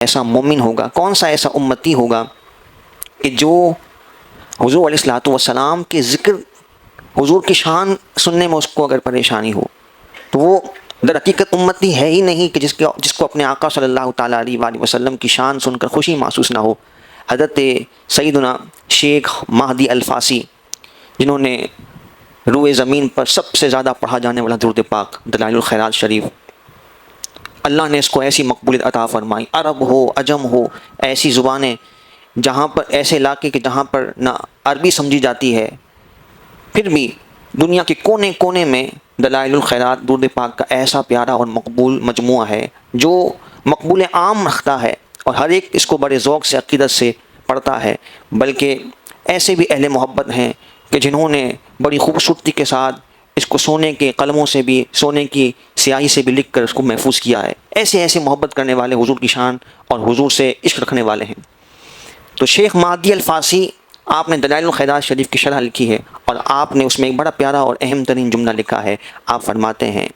ایسا مومن ہوگا، کون سا ایسا امتی ہوگا کہ جو حضور علیہ الصلوۃ والسلام کے ذکر، حضور کی شان سننے میں اس کو اگر پریشانی ہو، تو وہ در حقیقت امتی ہے ہی نہیں کہ جس کو اپنے آقا صلی اللہ تعالیٰ علیہ وآلہ وسلم کی شان سن کر خوشی محسوس نہ ہو۔ حضرت سیدنا شیخ مہدی الفاسی، جنہوں نے روئے زمین پر سب سے زیادہ پڑھا جانے والا درود پاک دلائل الخیرات شریف، اللہ نے اس کو ایسی مقبولیت عطا فرمائی، عرب ہو عجم ہو، ایسی زبانیں جہاں پر، ایسے علاقے کہ جہاں پر نہ عربی سمجھی جاتی ہے، پھر بھی دنیا کے کونے کونے میں دلائل الخیرات درود پاک کا ایسا پیارا اور مقبول مجموعہ ہے جو مقبول عام رکھتا ہے، اور ہر ایک اس کو بڑے ذوق سے، عقیدت سے پڑھتا ہے۔ بلکہ ایسے بھی اہل محبت ہیں کہ جنہوں نے بڑی خوبصورتی کے ساتھ اس کو سونے کے قلموں سے بھی، سونے کی سیاہی سے بھی لکھ کر اس کو محفوظ کیا ہے۔ ایسے ایسے محبت کرنے والے، حضور کی شان اور حضور سے عشق رکھنے والے ہیں۔ تو شیخ مہدی الفاسی، آپ نے دلائل الخیرات شریف کی شرح لکھی ہے، اور آپ نے اس میں ایک بڑا پیارا اور اہم ترین جملہ لکھا ہے۔ آپ فرماتے ہیں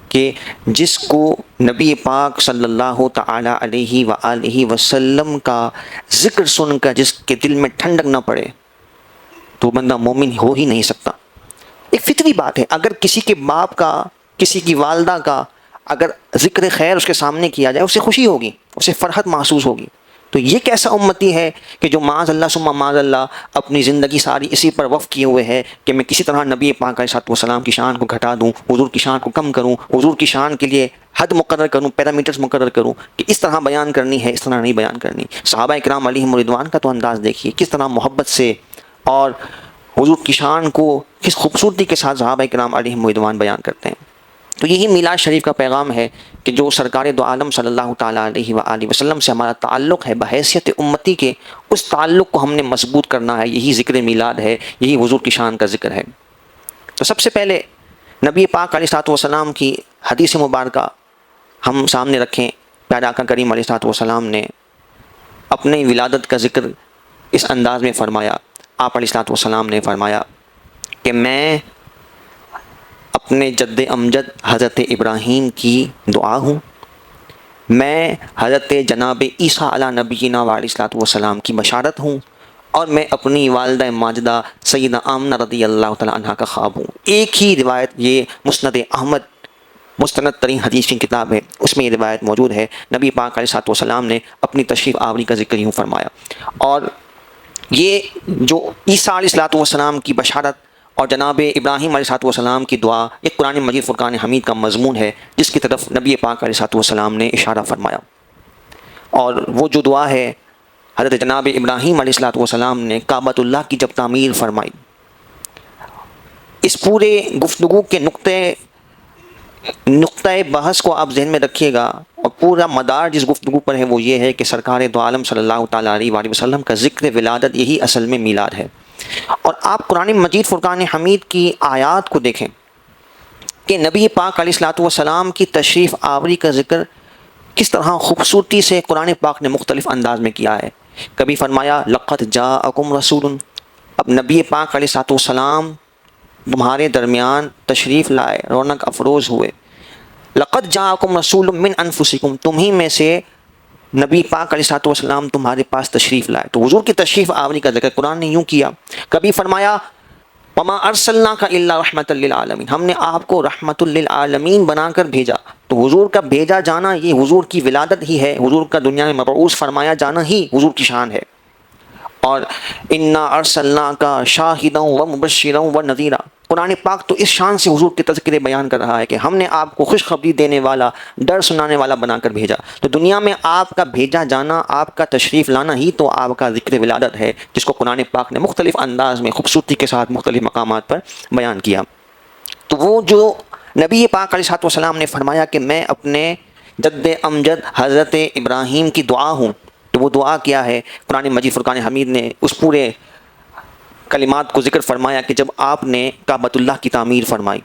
کہ جس کو نبی پاک صلی اللہ تعالی علیہ وآلہ وسلم کا ذکر سن کر جس کے دل میں ٹھنڈک نہ پڑے، تو بندہ مومن ہو ہی نہیں سکتا۔ ایک فطری بات ہے، اگر کسی کے باپ کا، کسی کی والدہ کا اگر ذکر خیر اس کے سامنے کیا جائے، اسے خوشی ہوگی، اسے فرحت محسوس ہوگی۔ تو یہ کیسا امتی ہے کہ جو معاذ اللہ ثم معاذ اللہ اپنی زندگی ساری اسی پر وقف کیے ہوئے ہے کہ میں کسی طرح نبی پاک علیہ السلام کی شان کو گھٹا دوں، حضور کی شان کو کم کروں، حضور کی شان کے لیے حد مقرر کروں، پیرامیٹرز مقرر کروں کہ اس طرح بیان کرنی ہے، اس طرح نہیں بیان کرنی۔ صحابہ کرام علیہم رضوان کا تو انداز دیکھیے، کس طرح محبت سے اور حضور کی شان کو کس خوبصورتی کے ساتھ صحابہ کرام علیہم رضوان بیان کرتے ہیں۔ تو یہی میلاد شریف کا پیغام ہے کہ جو سرکار دو عالم صلی اللہ تعالیٰ علیہ وآلہ وسلم سے ہمارا تعلق ہے بحیثیت امتی کے، اس تعلق کو ہم نے مضبوط کرنا ہے۔ یہی ذکر میلاد ہے، یہی حضور کی شان کا ذکر ہے۔ تو سب سے پہلے نبی پاک علیہ السلام کی حدیث مبارکہ ہم سامنے رکھیں۔ پیارا آقا کریم علیہ السلام نے اپنی ولادت کا ذکر اس انداز میں فرمایا۔ آپ علیہ السلام نے فرمایا کہ میں اپنے جد امجد حضرت ابراہیم کی دعا ہوں، میں حضرت جناب عیسیٰ علی نبینا علیہ السلام کی بشارت ہوں، اور میں اپنی والدہ ماجدہ سیدہ آمنہ رضی اللہ تعالیٰ عنہ کا خواب ہوں۔ ایک ہی روایت، یہ مسند احمد مستند ترین حدیث کی کتاب ہے، اس میں یہ روایت موجود ہے۔ نبی پاک علیہ السلام نے اپنی تشریف آوری کا ذکر یوں فرمایا، اور یہ جو عیسیٰ علیہ السلام کی بشارت اور جناب ابراہیم علیہ السلام کی دعا، یہ قرآن مجید فرقان حمید کا مضمون ہے جس کی طرف نبی پاک علیہ السلام نے اشارہ فرمایا۔ اور وہ جو دعا ہے، حضرت جناب ابراہیم علیہ السلام نے کعبۃ اللہ کی جب تعمیر فرمائی، اس پورے گفتگو کے نقطۂ بحث کو آپ ذہن میں رکھیے گا، اور پورا مدار جس گفتگو پر ہے وہ یہ ہے کہ سرکار دو عالم صلی اللہ تعالیٰ علیہ وآلہ وسلم کا ذکر ولادت، یہی اصل میں میلاد ہے۔ اور آپ قرآن مجید فرقان حمید کی آیات کو دیکھیں کہ نبی پاک علیہ السلام کی تشریف آوری کا ذکر کس طرح خوبصورتی سے قرآن پاک نے مختلف انداز میں کیا ہے۔ کبھی فرمایا لقد جاءکم رسول، اب نبی پاک علیہ السلام تمہارے درمیان تشریف لائے، رونق افروز ہوئے۔ لقد جاءکم رسول من انفسکم، تمہیں میں سے نبی پاک علیہ السلام تمہارے پاس تشریف لائے۔ تو حضور کی تشریف آوری کا ذکر قرآن نے یوں کیا۔ کبھی فرمایا وما ارسلناک الا رحمۃ للعالمین، ہم نے آپ کو رحمۃ للعالمین بنا کر بھیجا۔ تو حضور کا بھیجا جانا یہ حضور کی ولادت ہی ہے، حضور کا دنیا میں مبعوث فرمایا جانا ہی حضور کی شان ہے۔ اور انا ارسلناک شاہدا ومبشرا ونذیرا، قرآن پاک تو اس شان سے حضور کے تذکرے بیان کر رہا ہے کہ ہم نے آپ کو خوشخبری دینے والا، ڈر سنانے والا بنا کر بھیجا۔ تو دنیا میں آپ کا بھیجا جانا، آپ کا تشریف لانا ہی تو آپ کا ذکر ولادت ہے، جس کو قرآن پاک نے مختلف انداز میں خوبصورتی کے ساتھ مختلف مقامات پر بیان کیا۔ تو وہ جو نبی پاک علیہ السلام نے فرمایا کہ میں اپنے جد امجد حضرت ابراہیم کی دعا ہوں، تو وہ دعا کیا ہے؟ قرآن مجید فرقان حمید نے اس پورے کلمات کو ذکر فرمایا کہ جب آپ نے کعبۃ اللہ کی تعمیر فرمائی،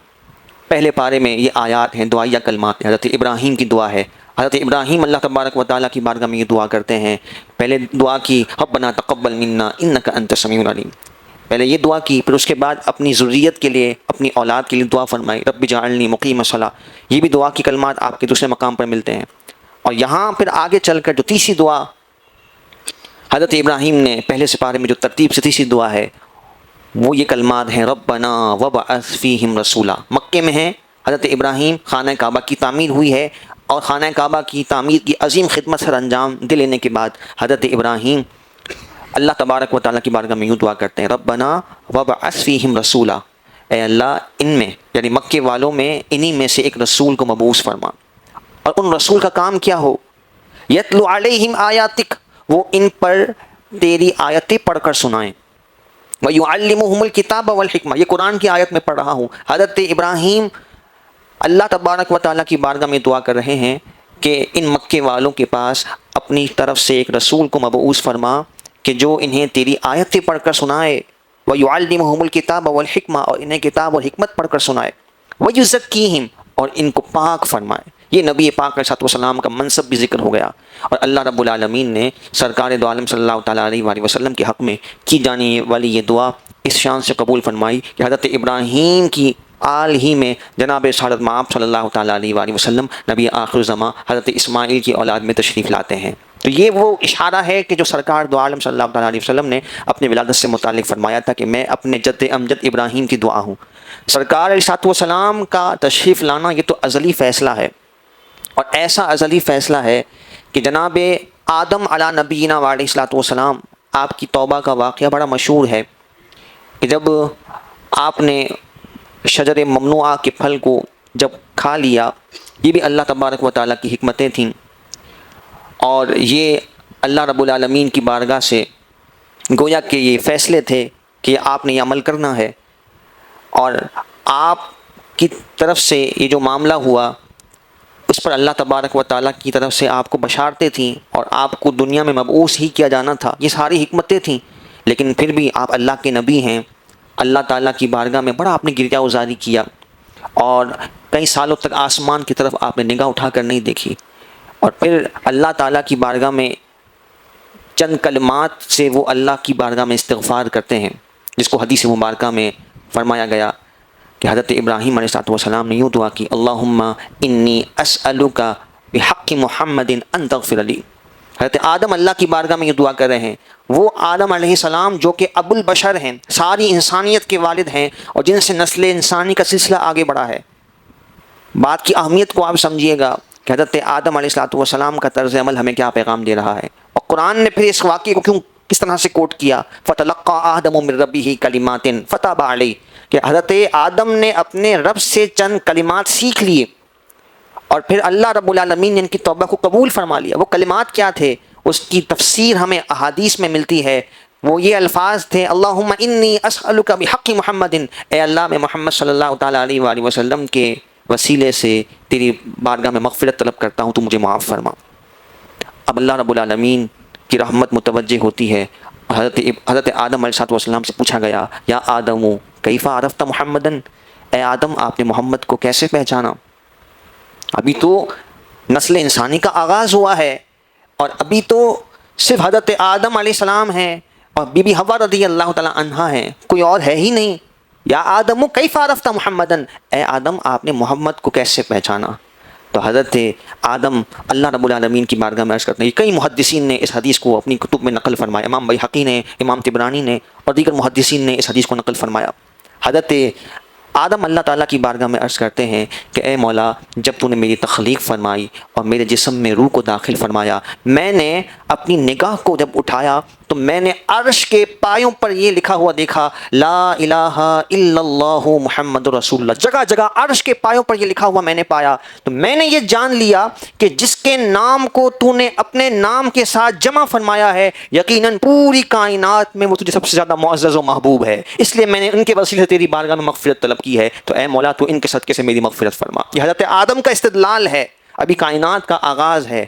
پہلے پارے میں یہ آیات ہیں، دعائیہ کلمات ہیں، حضرت ابراہیم کی دعا ہے۔ حضرت ابراہیم اللہ تبارک و تعالیٰ کی بارگاہ میں یہ دعا کرتے ہیں، پہلے دعا کی ربنا تقبل منا انک انت السمیع العلیم، پہلے یہ دعا کی، پھر اس کے بعد اپنی ذریت کے لیے، اپنی اولاد کے لیے دعا فرمائی رب جعلنی مقیم الصلاۃ، یہ بھی دعا کی کلمات آپ کے دوسرے مقام پر ملتے ہیں۔ اور یہاں پھر آگے چل کر جو تیسری دعا حضرت ابراہیم نے پہلے سپارے میں جو ترتیب سے تیسری دعا ہے وہ یہ کلمات ہیں، ربنا وابعث فیہم رسولا. مکے میں ہیں حضرت ابراہیم، خانہ کعبہ کی تعمیر ہوئی ہے، اور خانہ کعبہ کی تعمیر کی عظیم خدمت سر انجام دے لینے کے بعد حضرت ابراہیم اللہ تبارک و تعالیٰ کی بارگاہ میں یوں دعا کرتے ہیں، ربنا وابعث فیہم رسولا، اے اللہ ان میں یعنی مکے والوں میں انہی میں سے ایک رسول کو مبعوث فرما، اور ان رسول کا کام کیا ہو، یتلو علیہم آیاتک، وہ ان پر تیری آیتیں پڑھ کر سنائیں، وَيُعَلِّمُهُمُ الْكِتَابَ وَالْحِکْمَہ، یہ قرآن کی آیت میں پڑھ رہا ہوں. حضرت ابراہیم اللہ تبارک و تعالیٰ کی بارگاہ میں دعا کر رہے ہیں کہ ان مکے والوں کے پاس اپنی طرف سے ایک رسول کو مبعوث فرما کہ جو انہیں تیری آیتیں پڑھ کر سنائے، وَيُعَلِّمُهُمُ الْكِتَابَ وَالْحِکْمَہ، اور انہیں کتاب اور حکمت پڑھ کر سنائے، وَيُزَكِّيهِمْ، اور ان کو پاک فرمائے. یہ نبی پاک علیہ السلام کا منصب بھی ذکر ہو گیا، اور اللہ رب العالمین نے سرکار دو عالم صلی اللہ تعالیٰ علیہ وآلہ وسلم کے حق میں کی جانے والی یہ دعا اس شان سے قبول فرمائی کہ حضرت ابراہیم کی آل ہی میں جناب سعادت مآب صلی اللہ تعالیٰ علیہ وآلہ وسلم نبی آخر الزماں حضرت اسماعیل کی اولاد میں تشریف لاتے ہیں. تو یہ وہ اشارہ ہے کہ جو سرکار دو عالم صلی اللہ تعالیٰ علیہ وسلم نے اپنے ولادت سے متعلق فرمایا تھا کہ میں اپنے جد امجد ابراہیم کی دعا ہوں. سرکار علیہ السلام کا تشریف لانا یہ تو ازلی فیصلہ ہے، اور ایسا ازلی فیصلہ ہے کہ جناب آدم علی نبینا علیہ السلام آپ کی توبہ کا واقعہ بڑا مشہور ہے کہ جب آپ نے شجر ممنوعہ کے پھل کو جب کھا لیا، یہ بھی اللہ تبارک و تعالیٰ کی حکمتیں تھیں، اور یہ اللہ رب العالمین کی بارگاہ سے گویا کہ یہ فیصلے تھے کہ آپ نے یہ عمل کرنا ہے، اور آپ کی طرف سے یہ جو معاملہ ہوا اس پر اللہ تبارک و تعالیٰ کی طرف سے آپ کو بشارتیں تھیں، اور آپ کو دنیا میں مبعوث ہی کیا جانا تھا. یہ ساری حکمتیں تھیں، لیکن پھر بھی آپ اللہ کے نبی ہیں. اللہ تعالیٰ کی بارگاہ میں بڑا آپ نے گرجا گزاری کیا، اور کئی سالوں تک آسمان کی طرف آپ نے نگاہ اٹھا کر نہیں دیکھی، اور پھر اللہ تعالیٰ کی بارگاہ میں چند کلمات سے وہ اللہ کی بارگاہ میں استغفار کرتے ہیں، جس کو حدیث مبارکہ میں فرمایا گیا کہ حضرت ابراہیم علیہ السلام نے یوں دعا کی، اللہم انی اسألک بحق محمد ان تغفر لی. حضرت آدم اللہ کی بارگاہ میں یہ دعا کر رہے ہیں، وہ آدم علیہ السلام جو کہ ابو البشر ہیں، ساری انسانیت کے والد ہیں، اور جن سے نسل انسانی کا سلسلہ آگے بڑھا ہے. بات کی اہمیت کو آپ سمجھیے گا کہ حضرت آدم علیہ السلام کا طرز عمل ہمیں کیا پیغام دے رہا ہے، اور قرآن نے پھر اس واقعے کو کس طرح سے کوٹ کیا، فَتَلَقَّىٰ آدَمُ مِن رَبِّهِ كَلِمَاتٍ فَتَابَ عَلَيْهِ، کہ حضرت آدم نے اپنے رب سے چند کلمات سیکھ لیے، اور پھر اللہ رب العالمین نے ان کی توبہ کو قبول فرما لیا. وہ کلمات کیا تھے، اس کی تفسیر ہمیں احادیث میں ملتی ہے. وہ یہ الفاظ تھے، اللہم انی اسألک بحق محمد، اے اللہ میں محمد صلی اللہ تعالیٰ علیہ وآلہ وسلم کے وسیلے سے تیری بارگاہ میں مغفرت طلب کرتا ہوں، تو مجھے معاف فرما. اب اللہ رب العالمین کی رحمت متوجہ ہوتی ہے. حضرت آدم علیہ السلام سے پوچھا گیا، یا آدم کیف عرفت محمدن، اے آدم آپ نے محمد کو کیسے پہچانا؟ ابھی تو نسل انسانی کا آغاز ہوا ہے، اور ابھی تو صرف حضرت آدم علیہ السلام ہیں اور بی بی حوا رضی اللہ تعالیٰ عنہا ہیں، کوئی اور ہے ہی نہیں. یا آدم کیف عرفت محمدن، اے آدم آپ نے محمد کو کیسے پہچانا؟ تو حضرت آدم اللہ رب العالمین کی بارگاہ میں عرض کرتے ہیں. کئی محدثین نے اس حدیث کو اپنی کتب میں نقل فرمایا، امام بیہقی نے، امام طبرانی نے اور دیگر محدثین نے اس حدیث کو نقل فرمایا. حضرت آدم اللہ تعالیٰ کی بارگاہ میں عرض کرتے ہیں کہ اے مولا، جب تو نے میری تخلیق فرمائی اور میرے جسم میں روح کو داخل فرمایا، میں نے اپنی نگاہ کو جب اٹھایا تو میں نے عرش کے پایوں پر یہ لکھا ہوا دیکھا، لا الہ الا اللہ محمد رسول اللہ. جگہ جگہ عرش کے پایوں پر یہ لکھا ہوا میں نے پایا. تو میں نے یہ جان لیا کہ جس کے نام کو تو نے اپنے نام کے ساتھ جمع فرمایا ہے، یقیناً پوری کائنات میں وہ تجھے سب سے زیادہ معزز و محبوب ہے، اس لیے میں نے ان کے وسیلے سے تیری بارگاہ میں مغفرت طلب کی ہے. تو اے مولا تو ان کے صدقے سے میری مغفرت فرما. یہ حضرت آدم کا استدلال ہے، ابھی کائنات کا آغاز ہے.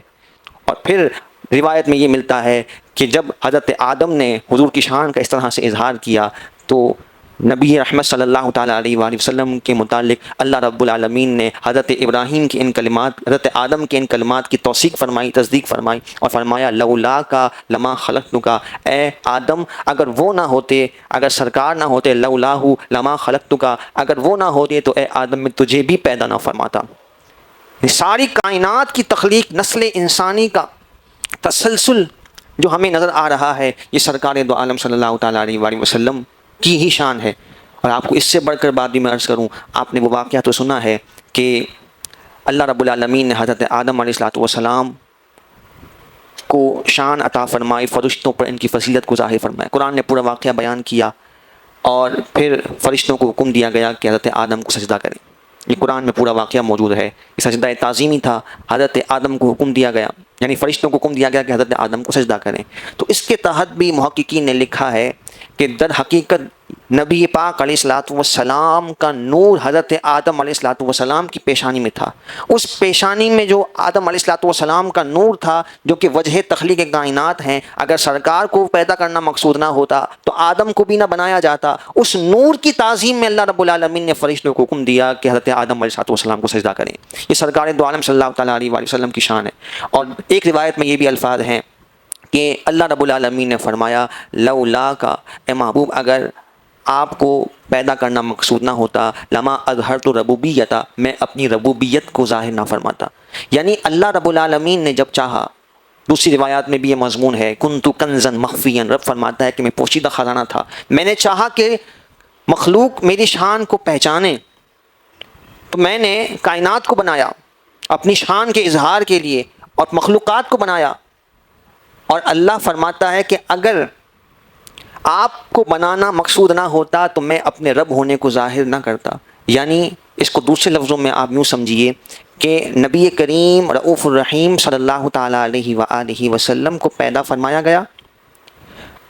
اور پھر روایت میں یہ ملتا ہے کہ جب حضرت آدم نے حضور کی شان کا اس طرح سے اظہار کیا تو نبی رحمت صلی اللہ تعالیٰ علیہ وآلہ وسلم کے متعلق اللہ رب العالمین نے حضرت ابراہیم کی ان کلمات، حضرت آدم کے ان کلمات کی توثیق فرمائی، تصدیق فرمائی، اور فرمایا لولا کا لما خلقتک، اے آدم اگر وہ نہ ہوتے، اگر سرکار نہ ہوتے، لولاہ لما خلقتک، اگر وہ نہ ہوتے تو اے آدم میں تجھے بھی پیدا نہ فرماتا. ساری کائنات کی تخلیق، نسل انسانی کا تسلسل جو ہمیں نظر آ رہا ہے، یہ سرکار دو عالم صلی اللہ تعالیٰ علیہ وآلہ وسلم کی ہی شان ہے۔ اور آپ کو اس سے بڑھ کر بات بھی میں عرض کروں، آپ نے وہ واقعہ تو سنا ہے کہ اللہ رب العالمین نے حضرت آدم علیہ السلام کو شان عطا فرمائی، فرشتوں پر ان کی فضیلت کو ظاہر فرمایا۔ قرآن نے پورا واقعہ بیان کیا اور پھر فرشتوں کو حکم دیا گیا کہ حضرت آدم کو سجدہ کریں۔ یہ قرآن میں پورا واقعہ موجود ہے۔ یہ سجدہ تعظیمی تھا، حضرت آدم کو حکم دیا گیا، یعنی فرشتوں کو حکم دیا گیا کہ حضرت آدم کو سجدہ کریں۔ تو اس کے تحت بھی محققین نے لکھا ہے کہ در حقیقت نبی پاک علیہ الصلوۃ والسلام کا نور حضرت آدم علیہ الصلوۃ والسلام کی پیشانی میں تھا۔ اس پیشانی میں جو آدم علیہ الصلوۃ والسلام کا نور تھا، جو کہ وجہ تخلیق کائنات ہیں، اگر سرکار کو پیدا کرنا مقصود نہ ہوتا تو آدم کو بھی نہ بنایا جاتا۔ اس نور کی تعظیم میں اللہ رب العالمین نے فرشتوں کو حکم دیا کہ حضرت آدم علیہ الصلوۃ والسلام کو سجدہ کریں۔ یہ سرکار دو عالم صلی اللہ تعالیٰ علیہ وآلہ وسلم کی شان ہے۔ اور ایک روایت میں یہ بھی الفاظ ہیں کہ اللہ رب العالمین نے فرمایا لولا کا، اے محبوب اگر آپ کو پیدا کرنا مقصود نہ ہوتا، لما اظہرت ربوبیتا، میں اپنی ربوبیت کو ظاہر نہ فرماتا۔ یعنی اللہ رب العالمین نے جب چاہا، دوسری روایات میں بھی یہ مضمون ہے، کنت کنزا مخفیا، رب فرماتا ہے کہ میں پوشیدہ خزانہ تھا، میں نے چاہا کہ مخلوق میری شان کو پہچانے تو میں نے کائنات کو بنایا اپنی شان کے اظہار کے لیے اور مخلوقات کو بنایا۔ اور اللہ فرماتا ہے کہ اگر آپ کو بنانا مقصود نہ ہوتا تو میں اپنے رب ہونے کو ظاہر نہ کرتا۔ یعنی اس کو دوسرے لفظوں میں آپ یوں سمجھیے کہ نبی کریم رؤوف الرحیم صلی اللہ تعالیٰ علیہ وآلہ وسلم کو پیدا فرمایا گیا۔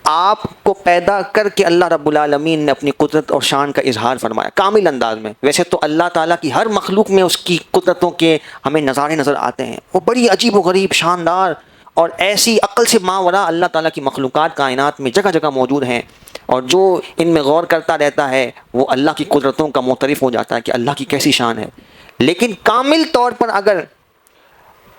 آپ کو پیدا کر کے اللہ رب العالمین نے اپنی قدرت اور شان کا اظہار فرمایا کامل انداز میں۔ ویسے تو اللہ تعالیٰ کی ہر مخلوق میں اس کی قدرتوں کے ہمیں نظارے نظر آتے ہیں، وہ بڑی عجیب و غریب، شاندار اور ایسی عقل سے ماوراء اللہ تعالیٰ کی مخلوقات کائنات میں جگہ جگہ موجود ہیں، اور جو ان میں غور کرتا رہتا ہے وہ اللہ کی قدرتوں کا معترف ہو جاتا ہے کہ اللہ کی کیسی شان ہے۔ لیکن کامل طور پر اگر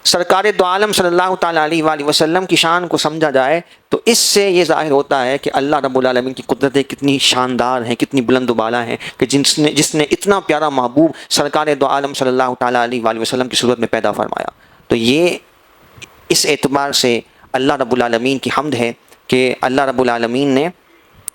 سرکار دو عالم صلی اللہ تعالیٰ علیہ وآلہ وسلم کی شان کو سمجھا جائے تو اس سے یہ ظاہر ہوتا ہے کہ اللہ رب العالمین کی قدرتیں کتنی شاندار ہیں، کتنی بلند و بالا ہیں کہ جس نے اتنا پیارا محبوب سرکار دو عالم صلی اللہ تعالیٰ علیہ وآلہ وسلم کی صورت میں پیدا فرمایا۔ تو یہ اس اعتبار سے اللہ رب العالمین کی حمد ہے کہ اللہ رب العالمین نے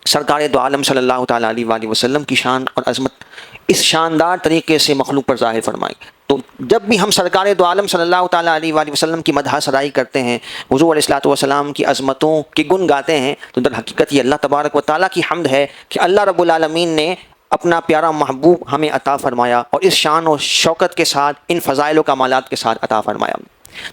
سرکار دو عالم صلی اللہ تعالیٰ علیہ وآلہ وسلم کی شان اور عظمت اس شاندار طریقے سے مخلوق پر ظاہر فرمائی۔ تو جب بھی ہم سرکار دو عالم صلی اللہ تعالیٰ علیہ وآلہ وسلم کی مدح سرائی کرتے ہیں، حضور علیہ الصلوۃ والسلام کی عظمتوں کے گن گاتے ہیں، تو در حقیقت یہ اللہ تبارک و تعالیٰ کی حمد ہے کہ اللہ رب العالمین نے اپنا پیارا محبوب ہمیں عطا فرمایا اور اس شان و شوکت کے ساتھ، ان فضائل و کمالات کے ساتھ عطا فرمایا۔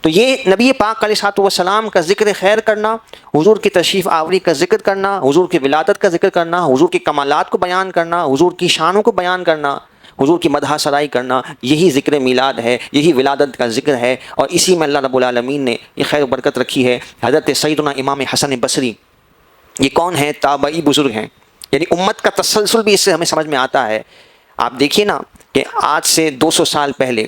تو یہ نبی پاک علیہ الصلوۃ والسلام کا ذکر خیر کرنا، حضور کی تشریف آوری کا ذکر کرنا، حضور کی ولادت کا ذکر کرنا، حضور کی کمالات کو بیان کرنا، حضور کی شانوں کو بیان کرنا، حضور کی مدح سرائی کرنا، یہی ذکر میلاد ہے، یہی ولادت کا ذکر ہے، اور اسی میں اللہ رب العالمین نے یہ خیر و برکت رکھی ہے۔ حضرت سیدنا امام حسن بصری یہ کون ہیں؟ تابعی بزرگ ہیں، یعنی امت کا تسلسل بھی اس سے ہمیں سمجھ میں آتا ہے۔ آپ دیکھیے نا کہ آج سے 200 سال پہلے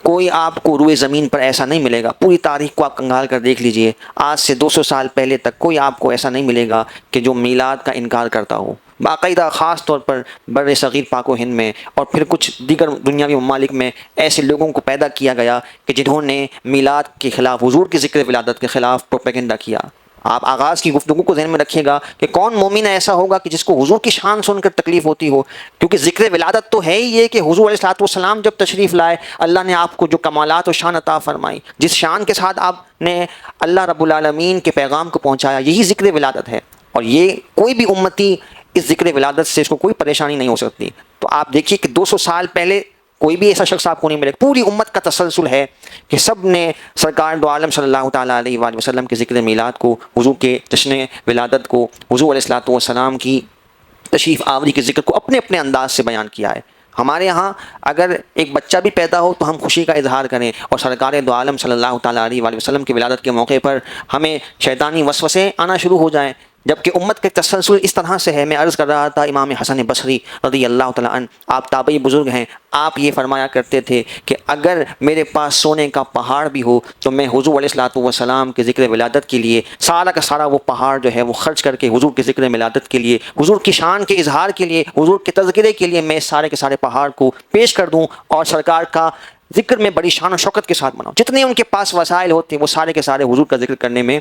کوئی آپ کو روئے زمین پر ایسا نہیں ملے گا، پوری تاریخ کو آپ کنگال کر دیکھ لیجئے، آج سے 200 سال پہلے تک کوئی آپ کو ایسا نہیں ملے گا کہ جو میلاد کا انکار کرتا ہو۔ باقاعدہ خاص طور پر بر صغیر پاک و ہند میں اور پھر کچھ دیگر دنیاوی ممالک میں ایسے لوگوں کو پیدا کیا گیا کہ جنہوں نے میلاد کے خلاف، حضور کے ذکر ولادت کے خلاف پروپیگنڈا کیا۔ آپ آغاز کی گفتگو کو ذہن میں رکھیے گا کہ کون مومن ایسا ہوگا کہ جس کو حضور کی شان سن کر تکلیف ہوتی ہو، کیونکہ ذکر ولادت تو ہے ہی یہ کہ حضور علیہ الصلوۃ والسلام جب تشریف لائے، اللہ نے آپ کو جو کمالات و شان عطا فرمائی، جس شان کے ساتھ آپ نے اللہ رب العالمین کے پیغام کو پہنچایا، یہی ذکر ولادت ہے۔ اور یہ کوئی بھی امتی اس ذکر ولادت سے اس کو کوئی پریشانی نہیں ہو سکتی۔ تو آپ دیکھیے کہ 200 سال پہلے کوئی بھی ایسا شخص آپ کو نہیں ملے، پوری امت کا تسلسل ہے کہ سب نے سرکار دو عالم صلی اللہ تعالیٰ علیہ وآلہ وسلم کے ذکر میلاد کو، حضور کے جشن ولادت کو، حضور علیہ الصلوۃ والسلام کی تشریف آوری کے ذکر کو اپنے اپنے انداز سے بیان کیا ہے۔ ہمارے ہاں اگر ایک بچہ بھی پیدا ہو تو ہم خوشی کا اظہار کریں، اور سرکار دو عالم صلی اللہ تعالیٰ علیہ وآلہ وسلم کی ولادت کے موقع پر ہمیں شیطانی وسوسے آنا شروع ہو جائیں، جبکہ امت کے تسلسل اس طرح سے ہے۔ میں عرض کر رہا تھا امام حسن بصری رضی اللہ تعالیٰ عنہ، آپ تابعی بزرگ ہیں، آپ یہ فرمایا کرتے تھے کہ اگر میرے پاس سونے کا پہاڑ بھی ہو تو میں حضور علیہ الصلوۃ والسلام کے ذکر ولادت کے لیے سارا کا سارا وہ پہاڑ جو ہے وہ خرچ کر کے حضور کے ذکر ولادت کے لیے، حضور کی شان کے اظہار کے لیے، حضور کے تذکرے کے لیے میں سارے کے سارے پہاڑ کو پیش کر دوں، اور سرکار کا ذکر میں بڑی شان و شوکت کے ساتھ مناؤ. جتنے ان کے پاس وسائل ہوتے وہ سارے کے سارے حضور کا ذکر کرنے میں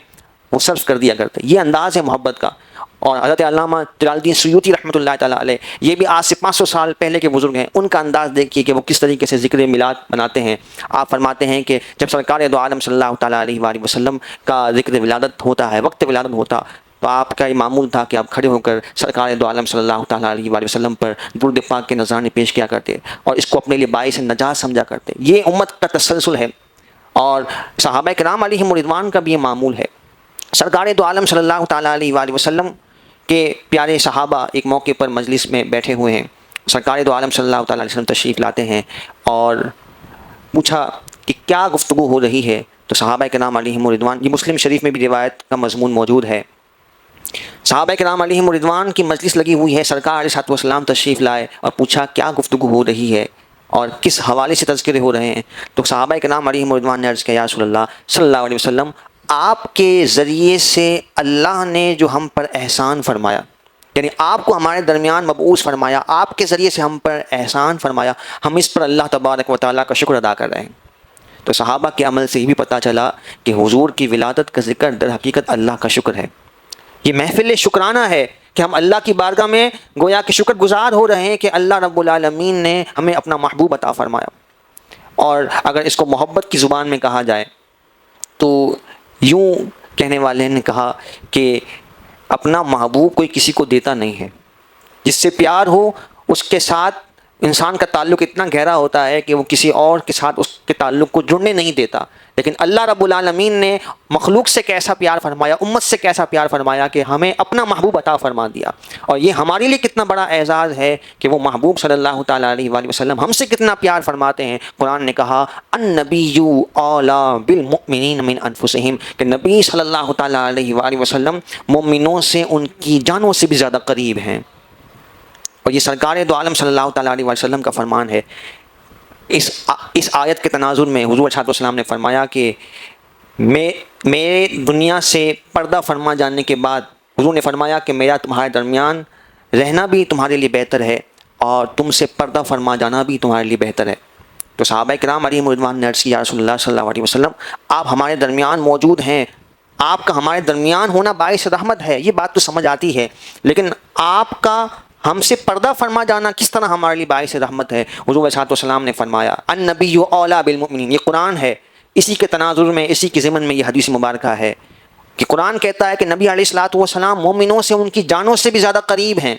وہ صرف کر دیا کرتے. یہ انداز ہے محبت کا. اور حضرت علامہ جلال الدین سیوطی رحمۃ اللہ تعالیٰ علیہ, یہ بھی آج سے 500 سال پہلے کے بزرگ ہیں, ان کا انداز دیکھیے کہ وہ کس طریقے سے ذکر میلاد بناتے ہیں. آپ فرماتے ہیں کہ جب سرکار دو عالم صلی اللہ تعالیٰ علیہ وآلہ وسلم کا ذکر ولادت ہوتا ہے, وقت ولادت ہوتا, تو آپ کا یہ معمول تھا کہ آپ کھڑے ہو کر سرکار دو عالم صلی اللہ تعالیٰ علیہ وآلہ وسلم پر درود پاک کے نذرانے پیش کیا کرتے اور اس کو اپنے لیے باعث نجات سمجھا کرتے. یہ امت کا تسلسل ہے اور صحابہ کرام علیہم رضوان کا بھی یہ معمول ہے. سرکار دو عالم صلی اللہ تعالیٰ علیہ وآلہ وسلم کے پیارے صحابہ ایک موقع پر مجلس میں بیٹھے ہوئے ہیں. سرکار دو عالم صلی اللہ تعالیٰ علیہ وسلم تشریف لاتے ہیں اور پوچھا کہ کیا گفتگو ہو رہی ہے. تو صحابہ کرام علیہم رضوان, یہ مسلم شریف میں بھی روایت کا مضمون موجود ہے, صحابہ کرام علیہم رضوان کی مجلس لگی ہوئی ہے. سرکار علیہ السلام تشریف لائے اور پوچھا کیا گفتگو ہو رہی ہے اور کس حوالے سے تذکرے ہو رہے ہیں. تو صحابہ کرام علیہم رضوان نے عرض کیا, یا رسول اللہ صلی اللہ علیہ وسلم, آپ کے ذریعے سے اللہ نے جو ہم پر احسان فرمایا, یعنی آپ کو ہمارے درمیان مبعوث فرمایا, آپ کے ذریعے سے ہم پر احسان فرمایا, ہم اس پر اللہ تبارک و تعالیٰ کا شکر ادا کر رہے ہیں. تو صحابہ کے عمل سے یہ بھی پتہ چلا کہ حضور کی ولادت کا ذکر در حقیقت اللہ کا شکر ہے. یہ محفل شکرانہ ہے کہ ہم اللہ کی بارگاہ میں گویا کہ شکر گزار ہو رہے ہیں کہ اللہ رب العالمین نے ہمیں اپنا محبوب عطا فرمایا. اور اگر اس کو محبت کی زبان میں کہا جائے تو یوں کہنے والے نے کہا کہ اپنا محبوب کوئی کسی کو دیتا نہیں ہے. جس سے پیار ہو اس کے ساتھ انسان کا تعلق اتنا گہرا ہوتا ہے کہ وہ کسی اور کے ساتھ اس کے تعلق کو جڑنے نہیں دیتا. لیکن اللہ رب العالمین نے مخلوق سے کیسا پیار فرمایا, امت سے کیسا پیار فرمایا کہ ہمیں اپنا محبوب عطا فرما دیا. اور یہ ہمارے لیے کتنا بڑا اعزاز ہے کہ وہ محبوب صلی اللہ تعالیٰ علیہ وآلہ وسلم ہم سے کتنا پیار فرماتے ہیں. قرآن نے کہا النبی اولیٰ بالمؤمنین من انفسہم, کہ نبی صلی اللہ تعالیٰ علیہ وآلہ وسلم مومنوں سے ان کی جانوں سے بھی زیادہ قریب ہیں. اور یہ سرکار دو عالم صلی اللہ تعالیٰ علیہ وسلم کا فرمان ہے. اس آیت کے تناظر میں حضور علیہ السلام نے فرمایا کہ میرے دنیا سے پردہ فرما جانے کے بعد حضور نے فرمایا کہ میرا تمہارے درمیان رہنا بھی تمہارے لیے بہتر ہے اور تم سے پردہ فرما جانا بھی تمہارے لیے بہتر ہے. تو صحابہ کرام علیہم رضوان نے عرض کیا, یا رسول اللہ صلی اللہ علیہ وسلم, آپ ہمارے درمیان موجود ہیں, آپ کا ہمارے درمیان ہونا باعث رحمت ہے, یہ بات تو سمجھ آتی ہے, لیکن آپ کا ہم سے پردہ فرما جانا کس طرح ہمارے لیے باعث رحمت ہے. حضور علیہ السلام نے فرمایا النبی اولیٰ بالمؤمنین, یہ قرآن ہے. اسی کے تناظر میں, اسی کے ضمن میں یہ حدیث مبارکہ ہے کہ قرآن کہتا ہے کہ نبی علیہ السلام مومنوں سے ان کی جانوں سے بھی زیادہ قریب ہیں.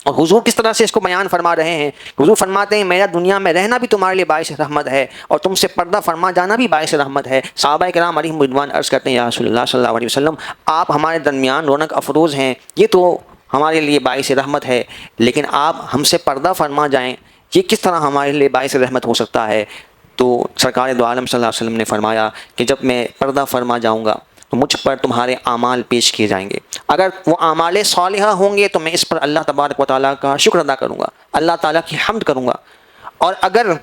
اور حضور کس طرح سے اس کو بیان فرما رہے ہیں. حضور فرماتے ہیں میرا دنیا میں رہنا بھی تمہارے لیے باعث رحمت ہے اور تم سے پردہ فرما جانا بھی باعث رحمت ہے. صحابہ کرام علیہم رضوان عرض کرتے ہیں, یا رسول اللہ صلی اللہ علیہ وسلم, آپ ہمارے درمیان رونق افروز ہیں, یہ تو ہمارے لیے باعث رحمت ہے, لیکن آپ ہم سے پردہ فرما جائیں, یہ کس طرح ہمارے لیے باعث رحمت ہو سکتا ہے. تو سرکار دو عالم صلی اللہ علیہ وسلم نے فرمایا کہ جب میں پردہ فرما جاؤں گا تو مجھ پر تمہارے اعمال پیش کیے جائیں گے. اگر وہ اعمال صالحہ ہوں گے تو میں اس پر اللہ تبارک و تعالیٰ کا شکر ادا کروں گا, اللہ تعالیٰ کی حمد کروں گا. اور اگر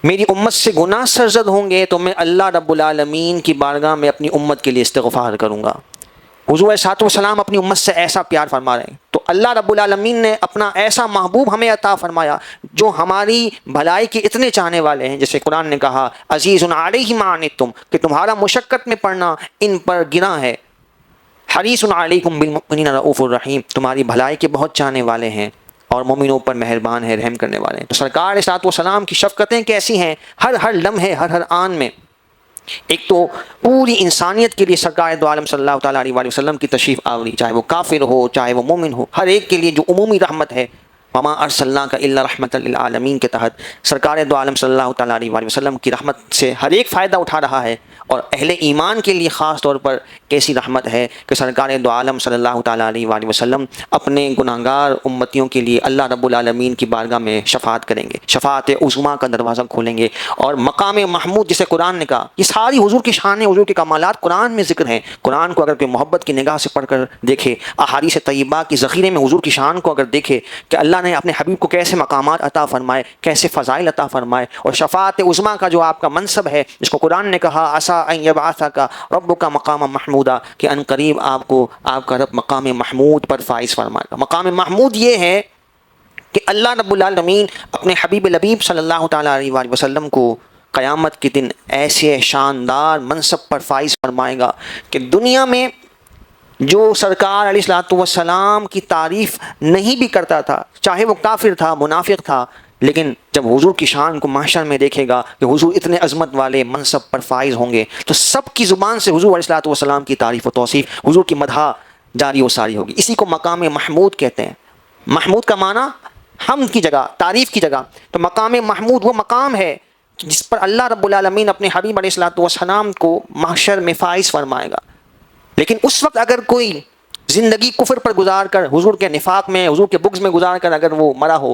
میری امت سے گناہ سرزد ہوں گے تو میں اللہ رب العالمین کی بارگاہ میں اپنی امت کے لیے استغفار کروں گا. حضور علیہ السلام اپنی امت سے ایسا پیار فرما رہے ہیں. تو اللہ رب العالمین نے اپنا ایسا محبوب ہمیں عطا فرمایا جو ہماری بھلائی کے اتنے چاہنے والے ہیں. جیسے قرآن نے کہا عزیز علیہ ما عنتم, کہ تمہارا مشقت میں پڑنا ان پر گراں ہے. حریص علیکم بالمؤمنین رؤوف الرحیم, تمہاری بھلائی کے بہت چاہنے والے ہیں اور مومنوں پر مہربان ہے, رحم کرنے والے ہیں. تو سرکار علیہ السلام کی شفقتیں کیسی ہیں, ہر لمحے ہر آن میں. ایک تو پوری انسانیت کے لیے سرکار دو عالم صلی اللہ تعالیٰ علیہ وآلہ وسلم کی تشریف آوری, چاہے وہ کافر ہو چاہے وہ مومن ہو, ہر ایک کے لیے جو عمومی رحمت ہے. وما ارسلناک الا رحمۃ للعالمین کے تحت سرکار دو عالم صلی اللہ تعالیٰ علیہ وآلہ وسلم کی رحمت سے ہر ایک فائدہ اٹھا رہا ہے. اور اہل ایمان کے لیے خاص طور پر کیسی رحمت ہے کہ سرکار دو عالم صلی اللہ تعالیٰ علیہ وآلہ وسلم اپنے گناہگار امتیوں کے لیے اللہ رب العالمین کی بارگاہ میں شفاعت کریں گے, شفاعت عظمیٰ کا دروازہ کھولیں گے. اور مقام محمود جسے قرآن نے کہا, یہ ساری حضور کی شان, حضور کے کمالات قرآن میں ذکر ہیں. قرآن کو اگر کوئی محبت کی نگاہ سے پڑھ کر دیکھے, احادیث طیبہ کی ذخیرے میں حضور کی شان کو اگر دیکھے کہ اللہ نے اپنے حبیب کو کیسے مقامات عطا فرمائے, کیسے فضائل عطا فرمائے, اور شفاعت عظمیٰ کا جو آپ کا منصب ہے جس کو قرآن نے کہا عسیٰ ان یبعثک ربک مقام محمودا, کہ ان قریب آپ کا رب مقام محمود پر فائز فرمائے گا. مقام محمود یہ ہے کہ اللہ رب العالمین اپنے حبیب لبیب صلی اللہ تعالیٰ علیہ وآلہ وسلم کو قیامت کے دن ایسے شاندار منصب پر فائز فرمائے گا کہ دنیا میں جو سرکار علیہ الصلوۃ والسلام کی تعریف نہیں بھی کرتا تھا، چاہے وہ کافر تھا، منافق تھا، لیکن جب حضور کی شان کو محشر میں دیکھے گا کہ حضور اتنے عظمت والے منصب پر فائز ہوں گے، تو سب کی زبان سے حضور علیہ الصلوۃ والسلام کی تعریف و توصیف، حضور کی مدح جاری و ساری ہوگی. اسی کو مقام محمود کہتے ہیں. محمود کا معنی حمد کی جگہ، تعریف کی جگہ. تو مقام محمود وہ مقام ہے جس پر اللہ رب العالمین اپنے حبیب علیہ الصلوۃ والسلام کو محشر میں فائز فرمائے گا. لیکن اس وقت اگر کوئی زندگی کفر پر گزار کر، حضور کے نفاق میں، حضور کے بغض میں گزار کر اگر وہ مرا ہو،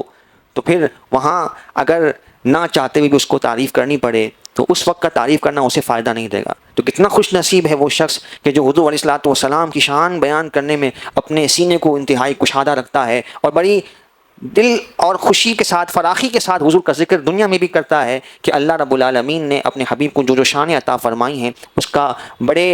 تو پھر وہاں اگر نہ چاہتے ہوئے بھی اس کو تعریف کرنی پڑے تو اس وقت کا تعریف کرنا اسے فائدہ نہیں دے گا. تو کتنا خوش نصیب ہے وہ شخص کہ جو حضور علیہ الصلوۃ والسلام کی شان بیان کرنے میں اپنے سینے کو انتہائی کشادہ رکھتا ہے اور بڑی دل اور خوشی کے ساتھ، فراخی کے ساتھ حضور کا ذکر دنیا میں بھی کرتا ہے کہ اللہ رب العالمین نے اپنے حبیب کو جو شان عطا فرمائی ہیں اس کا بڑے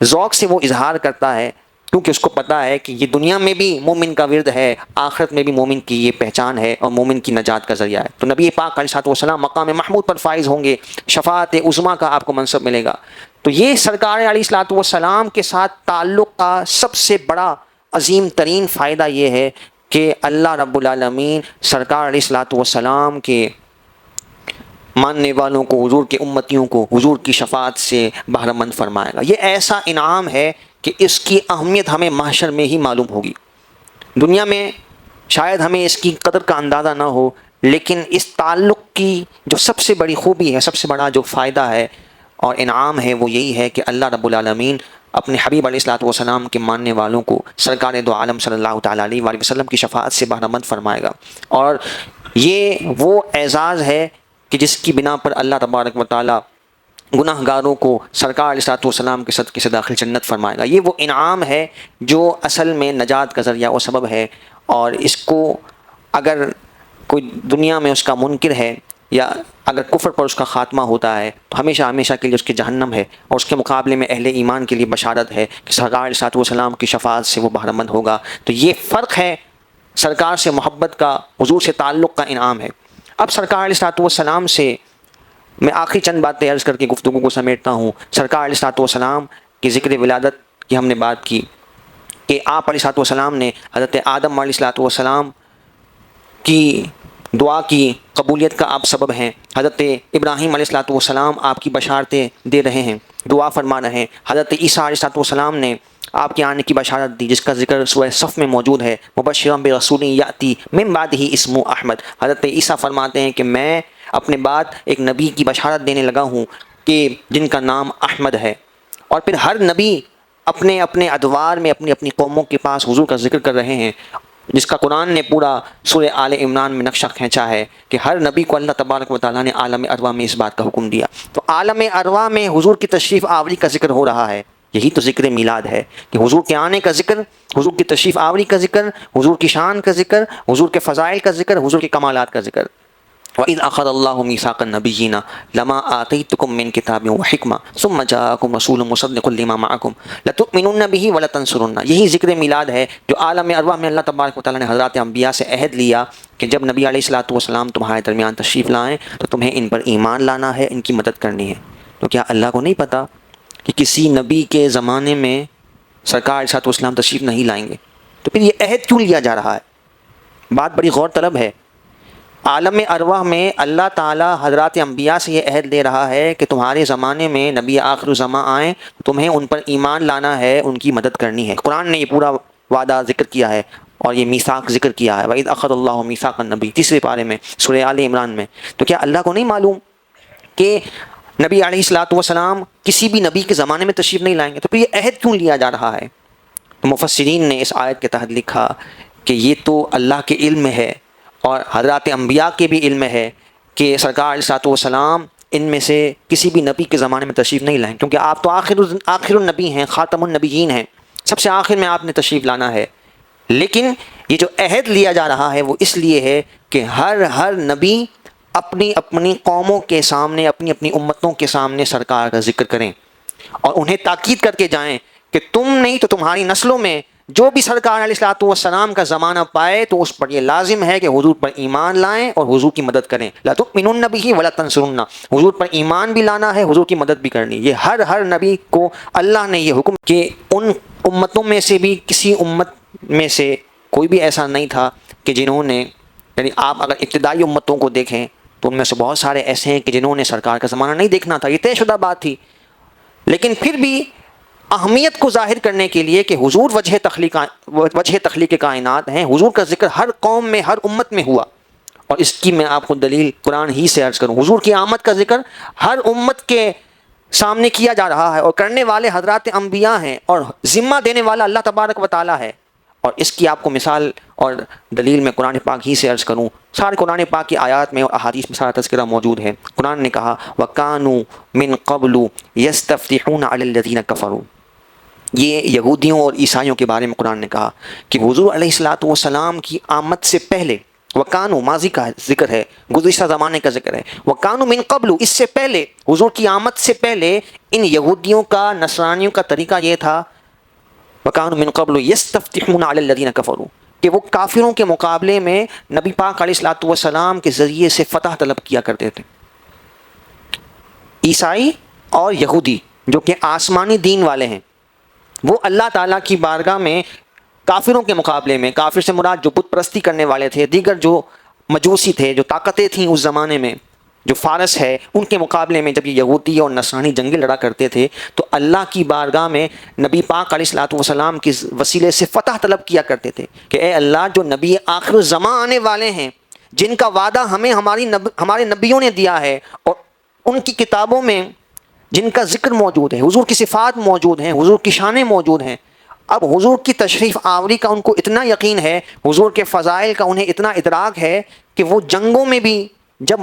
ذوق سے وہ اظہار کرتا ہے، کیونکہ اس کو پتہ ہے کہ یہ دنیا میں بھی مومن کا ورد ہے، آخرت میں بھی مومن کی یہ پہچان ہے اور مومن کی نجات کا ذریعہ ہے. تو نبی پاک علیہ الصلوۃ والسلام مقام محمود پر فائز ہوں گے، شفاعت عظمیٰ کا آپ کو منصب ملے گا. تو یہ سرکار علیہ الصلوۃ والسلام کے ساتھ تعلق کا سب سے بڑا عظیم ترین فائدہ یہ ہے کہ اللہ رب العالمین سرکار علیہ الصلوۃ والسلام کے ماننے والوں کو، حضور کے امتیوں کو حضور کی شفاعت سے بہرہ مند فرمائے گا. یہ ایسا انعام ہے کہ اس کی اہمیت ہمیں محشر میں ہی معلوم ہوگی. دنیا میں شاید ہمیں اس کی قدر کا اندازہ نہ ہو، لیکن اس تعلق کی جو سب سے بڑی خوبی ہے، سب سے بڑا جو فائدہ ہے اور انعام ہے وہ یہی ہے کہ اللہ رب العالمین اپنے حبیب علیہ الصلوۃ والسلام کے ماننے والوں کو سرکار دو عالم صلی اللہ تعالیٰ علیہ وآلہ وسلم کی شفاعت سے بہرہ مند فرمائے گا. اور یہ وہ اعزاز ہے کہ جس کی بنا پر اللہ تبارک و تعالیٰ گناہ گاروں کو سرکار علیہ الصلوۃ والسلام کے صدقے سے داخل جنت فرمائے گا. یہ وہ انعام ہے جو اصل میں نجات کا ذریعہ و سبب ہے، اور اس کو اگر کوئی دنیا میں اس کا منکر ہے یا اگر کفر پر اس کا خاتمہ ہوتا ہے تو ہمیشہ ہمیشہ کے لیے اس کی جہنم ہے، اور اس کے مقابلے میں اہل ایمان کے لیے بشارت ہے کہ سرکار علیہ الصلوۃ والسلام کی شفاعت سے وہ بہرہ مند ہوگا. تو یہ فرق ہے سرکار سے محبت کا، حضور سے تعلق کا انعام ہے. اب سرکار علیہ الصلوۃ والسلام سے میں آخری چند باتیں عرض کر کے گفتگو کو سمیٹتا ہوں. سرکار علیہ الصلوۃ والسلام کے ذکر ولادت کی ہم نے بات کی کہ آپ علیہ الصلوۃ والسلام نے حضرت آدم علیہ الصلوۃ والسلام کی دعا کی قبولیت کا آپ سبب ہیں. حضرت ابراہیم علیہ الصلوۃ والسلام آپ کی بشارتیں دے رہے ہیں، دعا فرما رہے ہیں. حضرت عیسیٰ علیہ الصلوۃ والسلام نے آپ کے آنے کی بشارت دی جس کا ذکر سورہ صف میں موجود ہے. مبشرا برسول یاتی من بعدہ اسمہ احمد. حضرت عیسیٰ فرماتے ہیں کہ میں اپنے بعد ایک نبی کی بشارت دینے لگا ہوں کہ جن کا نام احمد ہے. اور پھر ہر نبی اپنے اپنے ادوار میں اپنی اپنی قوموں کے پاس حضور کا ذکر کر رہے ہیں، جس کا قرآن نے پورا سورہ آل عمران میں نقشہ کھینچا ہے کہ ہر نبی کو اللہ تبارک و تعالیٰ نے عالم ارواح میں اس بات کا حکم دیا. تو عالم ارواح میں حضور کی تشریف آوری کا ذکر ہو رہا ہے. یہی تو ذکر میلاد ہے کہ حضور کے آنے کا ذکر، حضور کی تشریف آوری کا ذکر، حضور کی شان کا ذکر، حضور کے فضائل کا ذکر، حضور کے کمالات کا ذکر. وَإِذْ أَخَذَ اللَّهُ مِيثَاقَ النَّبِيِّينَ لَمَا آتَيْتُكُم مِّن كِتَابٍ وَحِكْمَةٍ ثُمَّ جَاءَكُمْ رَسُولٌ مُصَدِّقٌ لِّمَا مَعَكُمْ لَتُؤْمِنُنَّ بِهِ وَلَتَنصُرُنَّهُ. یہی ذکر میلاد ہے جو عالم ارواح میں اللہ تبارک و تعالیٰ نے حضرات انبیاء سے عہد لیا کہ جب نبی علیہ الصلوۃ والسلام تمہارے درمیان تشریف لائیں تو تمہیں ان پر ایمان لانا ہے، ان کی مدد کرنی ہے. تو کیا اللہ کو نہیں پتہ کہ کسی نبی کے زمانے میں سرکار علیہ الصلوۃ والسلام تشریف نہیں لائیں گے؟ تو پھر یہ عہد کیوں لیا جا رہا ہے؟ بات بڑی غور طلب ہے. عالم ارواح میں اللہ تعالیٰ حضرات انبیاء سے یہ عہد لے رہا ہے کہ تمہارے زمانے میں نبی آخر الزماں آئیں، تمہیں ان پر ایمان لانا ہے، ان کی مدد کرنی ہے. قرآن نے یہ پورا وعدہ ذکر کیا ہے اور یہ میثاق ذکر کیا ہے. وَإِذْ أَخَذَ اللَّهُ مِيثَاقَ النَّبِيِّ 3 پارے میں سورہ آل عمران میں. تو کیا اللہ کو نہیں معلوم کہ نبی علیہ الصلوۃ والسلام کسی بھی نبی کے زمانے میں تشریف نہیں لائیں گے؟ تو پھر یہ عہد کیوں لیا جا رہا ہے؟ تو مفسرین نے اس آیت کے تحت لکھا کہ یہ تو اللہ کے علم میں ہے اور حضرات انبیاء کے بھی علم میں ہے کہ سرکار علیہ الصلوۃ والسلام ان میں سے کسی بھی نبی کے زمانے میں تشریف نہیں لائیں، کیونکہ آپ تو آخر النبی ہیں، خاتم النبیین ہیں، سب سے آخر میں آپ نے تشریف لانا ہے. لیکن یہ جو عہد لیا جا رہا ہے وہ اس لیے ہے کہ ہر نبی اپنی اپنی قوموں کے سامنے، اپنی اپنی امتوں کے سامنے سرکار کا ذکر کریں اور انہیں تاکید کر کے جائیں کہ تم نہیں تو تمہاری نسلوں میں جو بھی سرکار علیہ الصلوۃ والسلام کا زمانہ پائے تو اس پر یہ لازم ہے کہ حضور پر ایمان لائیں اور حضور کی مدد کریں. لا تؤمنن بہ ولا تنصرن، حضور پر ایمان بھی لانا ہے، حضور کی مدد بھی کرنی. یہ ہر نبی کو اللہ نے یہ حکم کہ ان امتوں میں سے بھی کسی امت میں سے کوئی بھی ایسا نہیں تھا کہ جنہوں نے، یعنی آپ اگر ابتدائی امتوں کو دیکھیں تو ان میں سے بہت سارے ایسے ہیں کہ جنہوں نے سرکار کا زمانہ نہیں دیکھنا تھا، یہ طے شدہ بات تھی. لیکن پھر بھی اہمیت کو ظاہر کرنے کے لیے کہ حضور وجہ تخلیق کائنات ہیں، حضور کا ذکر ہر قوم میں، ہر امت میں ہوا. اور اس کی میں آپ کو دلیل قرآن ہی سے عرض کروں. حضور کی آمد کا ذکر ہر امت کے سامنے کیا جا رہا ہے، اور کرنے والے حضرات انبیاء ہیں، اور ذمہ دینے والا اللہ تبارک و تعالیٰ ہے. اور اس کی آپ کو مثال اور دلیل میں قرآن پاک ہی سے عرض کروں. سارے قرآن پاک کی آیات میں اور احادیث میں سارا تذکرہ موجود ہے. قرآن نے کہا وَكَانُوا مِن قَبْلُ يَسْتَفْتِحُونَ عَلَى الَّذِينَ كَفَرُوا. یہ یہودیوں اور عیسائیوں کے بارے میں قرآن نے کہا کہ حضور علیہ الصلوۃ والسلام کی آمد سے پہلے، وَكَانُوا ماضی کا ذکر ہے، گزشتہ زمانے کا ذکر ہے. وَكَانُوا مِن قَبْلُ اس سے پہلے، حضور کی آمد سے پہلے ان یہودیوں کا، نصرانیوں کا طریقہ یہ تھا وَكَانُوا مِن قَبْلُ يَسْتَفْتِحُونَ عَلَى الَّذِينَ كَفَرُوا کہ وہ کافروں کے مقابلے میں نبی پاک علیہ الصلوۃ والسلام کے ذریعے سے فتح طلب کیا کرتے تھے. عیسائی اور یہودی جو کہ آسمانی دین والے ہیں، وہ اللہ تعالیٰ کی بارگاہ میں کافروں کے مقابلے میں، کافر سے مراد جو بت پرستی کرنے والے تھے، دیگر جو مجوسی تھے، جو طاقتیں تھیں اس زمانے میں، جو فارس ہے، ان کے مقابلے میں جب یہ یہودی اور نصرانی جنگیں لڑا کرتے تھے تو اللہ کی بارگاہ میں نبی پاک علیہ الصلوۃ والسلام کے وسیلے سے فتح طلب کیا کرتے تھے کہ اے اللہ، جو نبی آخر الزمان آنے والے ہیں، جن کا وعدہ ہمیں ہمارے نبیوں نے دیا ہے، اور ان کی کتابوں میں جن کا ذکر موجود ہے، حضور کی صفات موجود ہیں، حضور کی شانیں موجود ہیں. اب حضور کی تشریف آوری کا ان کو اتنا یقین ہے، حضور کے فضائل کا انہیں اتنا ادراک ہے کہ وہ جنگوں میں بھی جب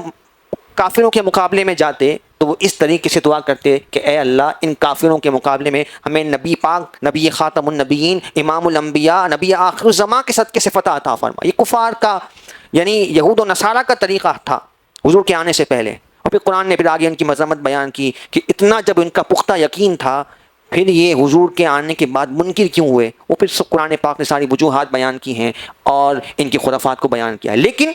کافروں کے مقابلے میں جاتے تو وہ اس طریقے سے دعا کرتے کہ اے اللہ، ان کافروں کے مقابلے میں ہمیں نبی پاک، نبی خاتم النبیین، امام الانبیاء، نبی آخر الزمان کے صدقے سے فتح عطا فرما. یہ کفار کا، یعنی یہود و نصارہ کا طریقہ تھا حضور کے آنے سے پہلے. اور پھر قرآن نے پھر آگے ان کی مذمت بیان کی کہ اتنا جب ان کا پختہ یقین تھا، پھر یہ حضور کے آنے کے بعد منکر کیوں ہوئے. وہ پھر قرآن پاک نے ساری وجوہات بیان کی ہیں اور ان کی خرافات کو بیان کیا ہے. لیکن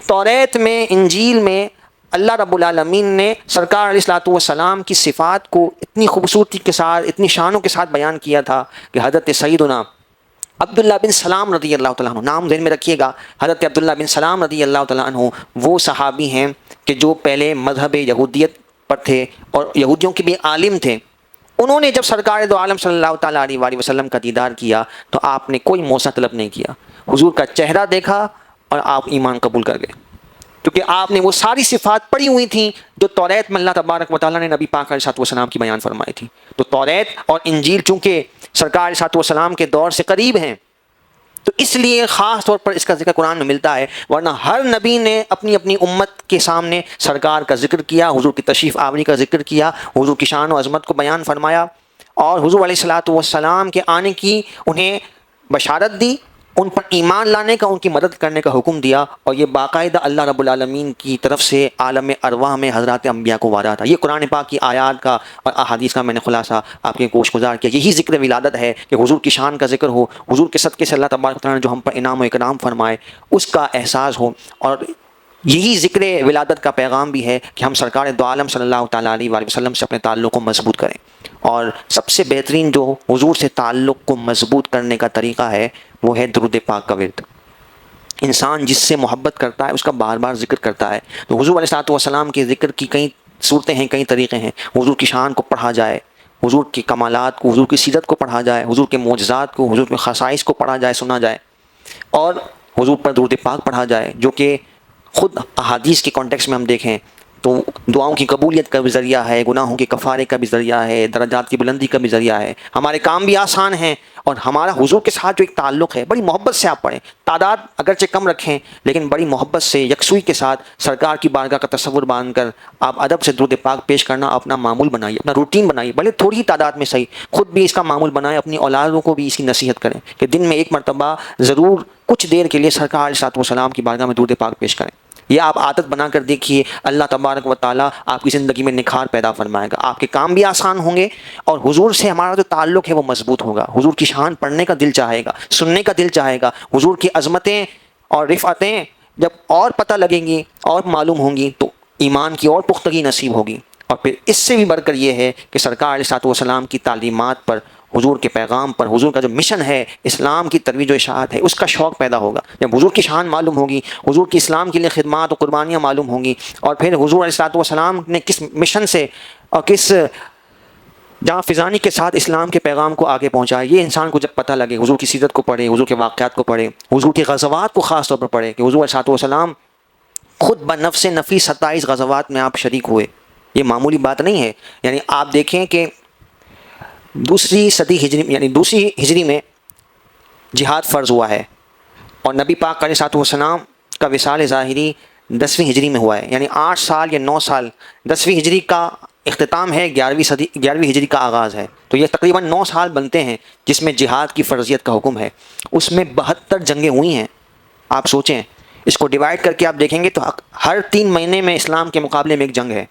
توریت میں، انجیل میں اللہ رب العالمین نے سرکار علیہ الصلوۃ والسلام کی صفات کو اتنی خوبصورتی کے ساتھ، اتنی شانوں کے ساتھ بیان کیا تھا کہ حضرت سیدنا عبداللہ بن سلام رضی اللہ تعالیٰ عنہ، نام ذہن میں رکھیے گا، حضرت عبداللہ بن سلام رضی اللہ تعالیٰ عنہ وہ صحابی ہیں کہ جو پہلے مذہب یہودیت پر تھے اور یہودیوں کے بھی عالم تھے. انہوں نے جب سرکار دو عالم صلی اللہ تعالیٰ علیہ وآلہ وسلم کا دیدار کیا تو آپ نے کوئی موسیٰ طلب نہیں کیا، حضور کا چہرہ دیکھا اور آپ ایمان قبول کر گئے، کیونکہ آپ نے وہ ساری صفات پڑھی ہوئی تھیں جو توریت میں اللہ تبارک و تعالیٰ نے نبی پاک علیہ الصلوۃ والسلام کی بیان فرمائی تھی. تو توریت اور انجیل چونکہ سرکار علیہ الصلوۃ والسلام کے دور سے قریب ہیں تو اس لیے خاص طور پر اس کا ذکر قرآن میں ملتا ہے، ورنہ ہر نبی نے اپنی اپنی امت کے سامنے سرکار کا ذکر کیا، حضور کی تشریف آوری کا ذکر کیا، حضور کی شان و عظمت کو بیان فرمایا، اور حضور علیہ الصلوۃ والسلام کے آنے کی انہیں بشارت دی، ان پر ایمان لانے کا، ان کی مدد کرنے کا حکم دیا. اور یہ باقاعدہ اللہ رب العالمین کی طرف سے عالم ارواح میں حضرات انبیاء کو وعدہ تھا. یہ قرآن پاک کی آیات کا اور احادیث کا میں نے خلاصہ آپ کے گوش گزار کیا. یہی ذکر ولادت ہے کہ حضور کی شان کا ذکر ہو، حضور کے صدقے سے اللہ تبارک و تعالیٰ نے جو ہم پر انعام و اکرام فرمائے اس کا احساس ہو. اور یہی ذکر ولادت کا پیغام بھی ہے کہ ہم سرکار دو عالم صلی اللہ تعالیٰ علیہ وآلہ وسلم سے اپنے تعلق کو مضبوط کریں. اور سب سے بہترین جو حضور سے تعلق کو مضبوط کرنے کا طریقہ ہے وہ ہے درود پاک کا ورد. انسان جس سے محبت کرتا ہے اس کا بار بار ذکر کرتا ہے. تو حضور علیہ الصلوۃ والسلام کے ذکر کی کئی صورتیں ہیں، کئی طریقے ہیں. حضور کی شان کو پڑھا جائے، حضور کی کمالات کو، حضور کی سیرت کو پڑھا جائے، حضور کے معجزات کو، حضور کے خصائص کو پڑھا جائے، سنا جائے، اور حضور پر درود پاک پڑھا جائے، جو کہ خود احادیث کے کانٹیکس میں ہم دیکھیں تو دعاؤں کی قبولیت کا بھی ذریعہ ہے، گناہوں کے کفارے کا بھی ذریعہ ہے، درجات کی بلندی کا بھی ذریعہ ہے، ہمارے کام بھی آسان ہیں، اور ہمارا حضور کے ساتھ جو ایک تعلق ہے بڑی محبت سے آپ پڑھیں. تعداد اگرچہ کم رکھیں لیکن بڑی محبت سے، یکسوئی کے ساتھ سرکار کی بارگاہ کا تصور باندھ کر آپ ادب سے درود پاک پیش کرنا اپنا معمول بنائیے، اپنا روٹین بنائیے. بھلے تھوڑی ہی تعداد میں صحیح، خود بھی اس کا معمول بنائیں، اپنی اولادوں کو بھی اس کی نصیحت کریں کہ دن میں ایک مرتبہ ضرور کچھ دیر کے لیے سرکار علیہ الصلوۃ والسلام کی بارگاہ میں درود پاک پیش کریں. یہ آپ عادت بنا کر دیکھیے، اللہ تبارک و تعالیٰ آپ کی زندگی میں نکھار پیدا فرمائے گا، آپ کے کام بھی آسان ہوں گے، اور حضور سے ہمارا جو تعلق ہے وہ مضبوط ہوگا، حضور کی شان پڑھنے کا دل چاہے گا، سننے کا دل چاہے گا، حضور کی عظمتیں اور رفعتیں جب اور پتہ لگیں گی اور معلوم ہوں گی تو ایمان کی اور پختگی نصیب ہوگی۔ اور پھر اس سے بھی بڑھ کر یہ ہے کہ سرکار علیہ الصلوۃ والسلام کی تعلیمات پر، حضور کے پیغام پر، حضور کا جو مشن ہے، اسلام کی ترویج و اشاعت ہے، اس کا شوق پیدا ہوگا۔ جب حضور کی شان معلوم ہوگی، حضور کی اسلام کے لیے خدمات و قربانیاں معلوم ہوں گی، اور پھر حضور علیہ الصلوۃ والسلام نے کس مشن سے اور کس جہاں فضانی کے ساتھ اسلام کے پیغام کو آگے پہنچا ہے، یہ انسان کو جب پتہ لگے، حضور کی سیرت کو پڑھے، حضور کے واقعات کو پڑھے، حضور کے غزوات کو خاص طور پر پڑھے کہ حضور علیہ والسلام خود بنفس نفیس 27 غزوات میں آپ شریک ہوئے، یہ معمولی بات نہیں ہے۔ یعنی آپ دیکھیں کہ دوسری صدی ہجری یعنی دوسری ہجری میں جہاد فرض ہوا ہے، اور نبی پاک علیہ والسلام کا وصال ظاہری 10ویں ہجری میں ہوا ہے، یعنی 8 سال یا 9 سال، 10ویں ہجری کا اختتام ہے، 11ویں ہجری کا آغاز ہے، تو یہ تقریباً 9 سال بنتے ہیں جس میں جہاد کی فرضیت کا حکم ہے۔ اس میں 72 جنگیں ہوئی ہیں۔ آپ سوچیں، اس کو ڈیوائڈ کر کے آپ دیکھیں گے تو ہر 3 مہینے میں اسلام کے مقابلے میں ایک جنگ ہے۔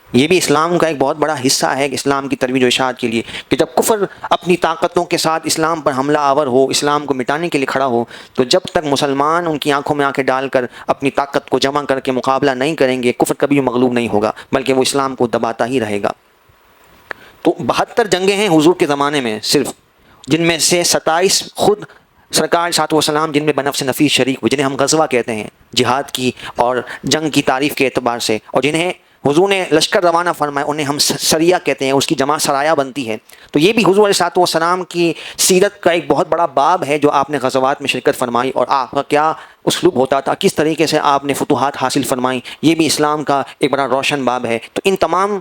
یہ بھی اسلام کا ایک بہت بڑا حصہ ہے کہ اسلام کی ترویج و اشاعت کے لیے، کہ جب کفر اپنی طاقتوں کے ساتھ اسلام پر حملہ آور ہو، اسلام کو مٹانے کے لیے کھڑا ہو، تو جب تک مسلمان ان کی آنکھوں میں آنکھیں ڈال کر اپنی طاقت کو جمع کر کے مقابلہ نہیں کریں گے، کفر کبھی مغلوب نہیں ہوگا، بلکہ وہ اسلام کو دباتا ہی رہے گا۔ تو 72 جنگیں ہیں حضور کے زمانے میں صرف، جن میں سے 27 خود سرکار صلی اللہ علیہ وسلم جن میں بنفس نفیس شریک ہوئے، جنہیں ہم غزوہ کہتے ہیں جہاد کی اور جنگ کی تعریف کے اعتبار سے، اور جنہیں حضور نے لشکر روانہ فرمایا انہیں ہم سریہ کہتے ہیں، اس کی جمع سرایا بنتی ہے۔ تو یہ بھی حضور علیہ الصلوۃ والسلام کی سیرت کا ایک بہت بڑا باب ہے جو آپ نے غزوات میں شرکت فرمائی، اور آپ کا کیا اسلوب ہوتا تھا، کس طریقے سے آپ نے فتوحات حاصل فرمائیں، یہ بھی اسلام کا ایک بڑا روشن باب ہے۔ تو ان تمام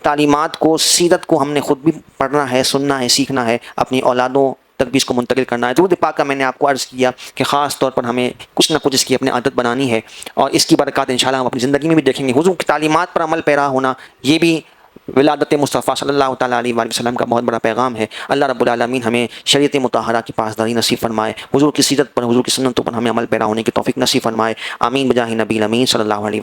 تعلیمات کو، سیرت کو ہم نے خود بھی پڑھنا ہے، سننا ہے، سیکھنا ہے، اپنی اولادوں تک بھی اس کو منتقل کرنا ہے۔ درود پاک کا میں نے آپ کو عرض کیا کہ خاص طور پر ہمیں کچھ نہ کچھ اس کی اپنی عادت بنانی ہے، اور اس کی برکات انشاءاللہ ہم اپنی زندگی میں بھی دیکھیں گے۔ حضور کی تعلیمات پر عمل پیرا ہونا، یہ بھی ولادت مصطفیٰ صلی اللہ تعالیٰ علیہ وآلہ وسلم کا بہت بڑا پیغام ہے۔ اللہ رب العالمین ہمیں شریعت مطہرہ کی پاسداری نصیب فرمائے، حضور کی سیرت پر، حضور کی سنتوں پر ہمیں عمل پیرا ہونے کی توفیق نصیب فرمائے۔ آمین بجاہ نبی الامین صلی اللہ علیہ وسلم۔